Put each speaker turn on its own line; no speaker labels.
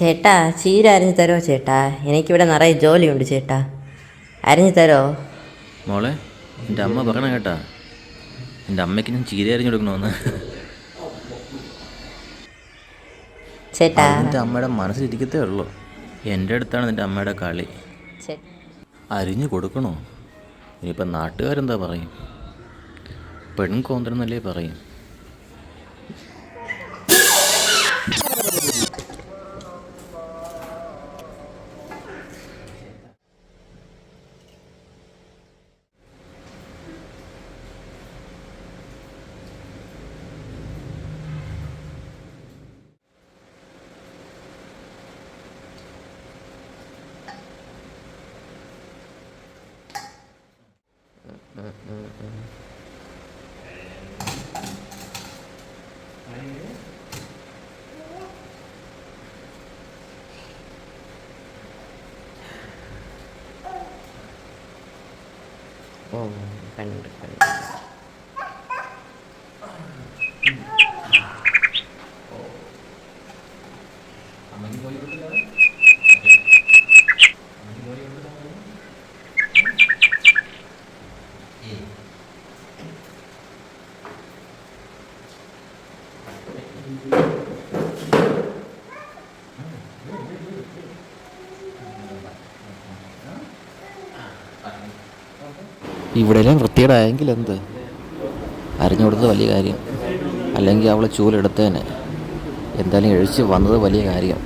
ചേട്ടാ, ചീര അരിഞ്ഞു തരുമോ ചേട്ടാ? എനിക്കിവിടെ നിറയെ ജോലിയുണ്ട് ചേട്ടാ, അരിഞ്ഞു തരോ?
മോളെ, എൻ്റെ അമ്മ പറയണ കേട്ടാ, എൻ്റെ അമ്മയ്ക്ക് ഞാൻ ചീര അരിഞ്ഞു കൊടുക്കണമെന്ന്.
ചേട്ടാ,
അത് നിൻ്റെ അമ്മയുടെ മനസ്സിലിരിക്കത്തേ ഉള്ളൂ. എൻ്റെ അടുത്താണ് നിൻ്റെ അമ്മയുടെ കളി. അരിഞ്ഞു കൊടുക്കണോ? ഇനിയിപ്പം നാട്ടുകാരെന്താ പറയും? പെൺകോന്തരെന്നല്ലേ പറയും.
ഓ, കണ്ട് കണ്ട്.
ഇവിടെയെല്ലാം വൃത്തികേടായെങ്കിൽ എന്ത്? അരിഞ്ഞു കൊടുത്തത് വലിയ കാര്യം, അല്ലെങ്കിൽ അവളെ ചൂലെടുത്തേനെ. എന്തായാലും എഴിച്ച് വന്നത് വലിയ കാര്യം.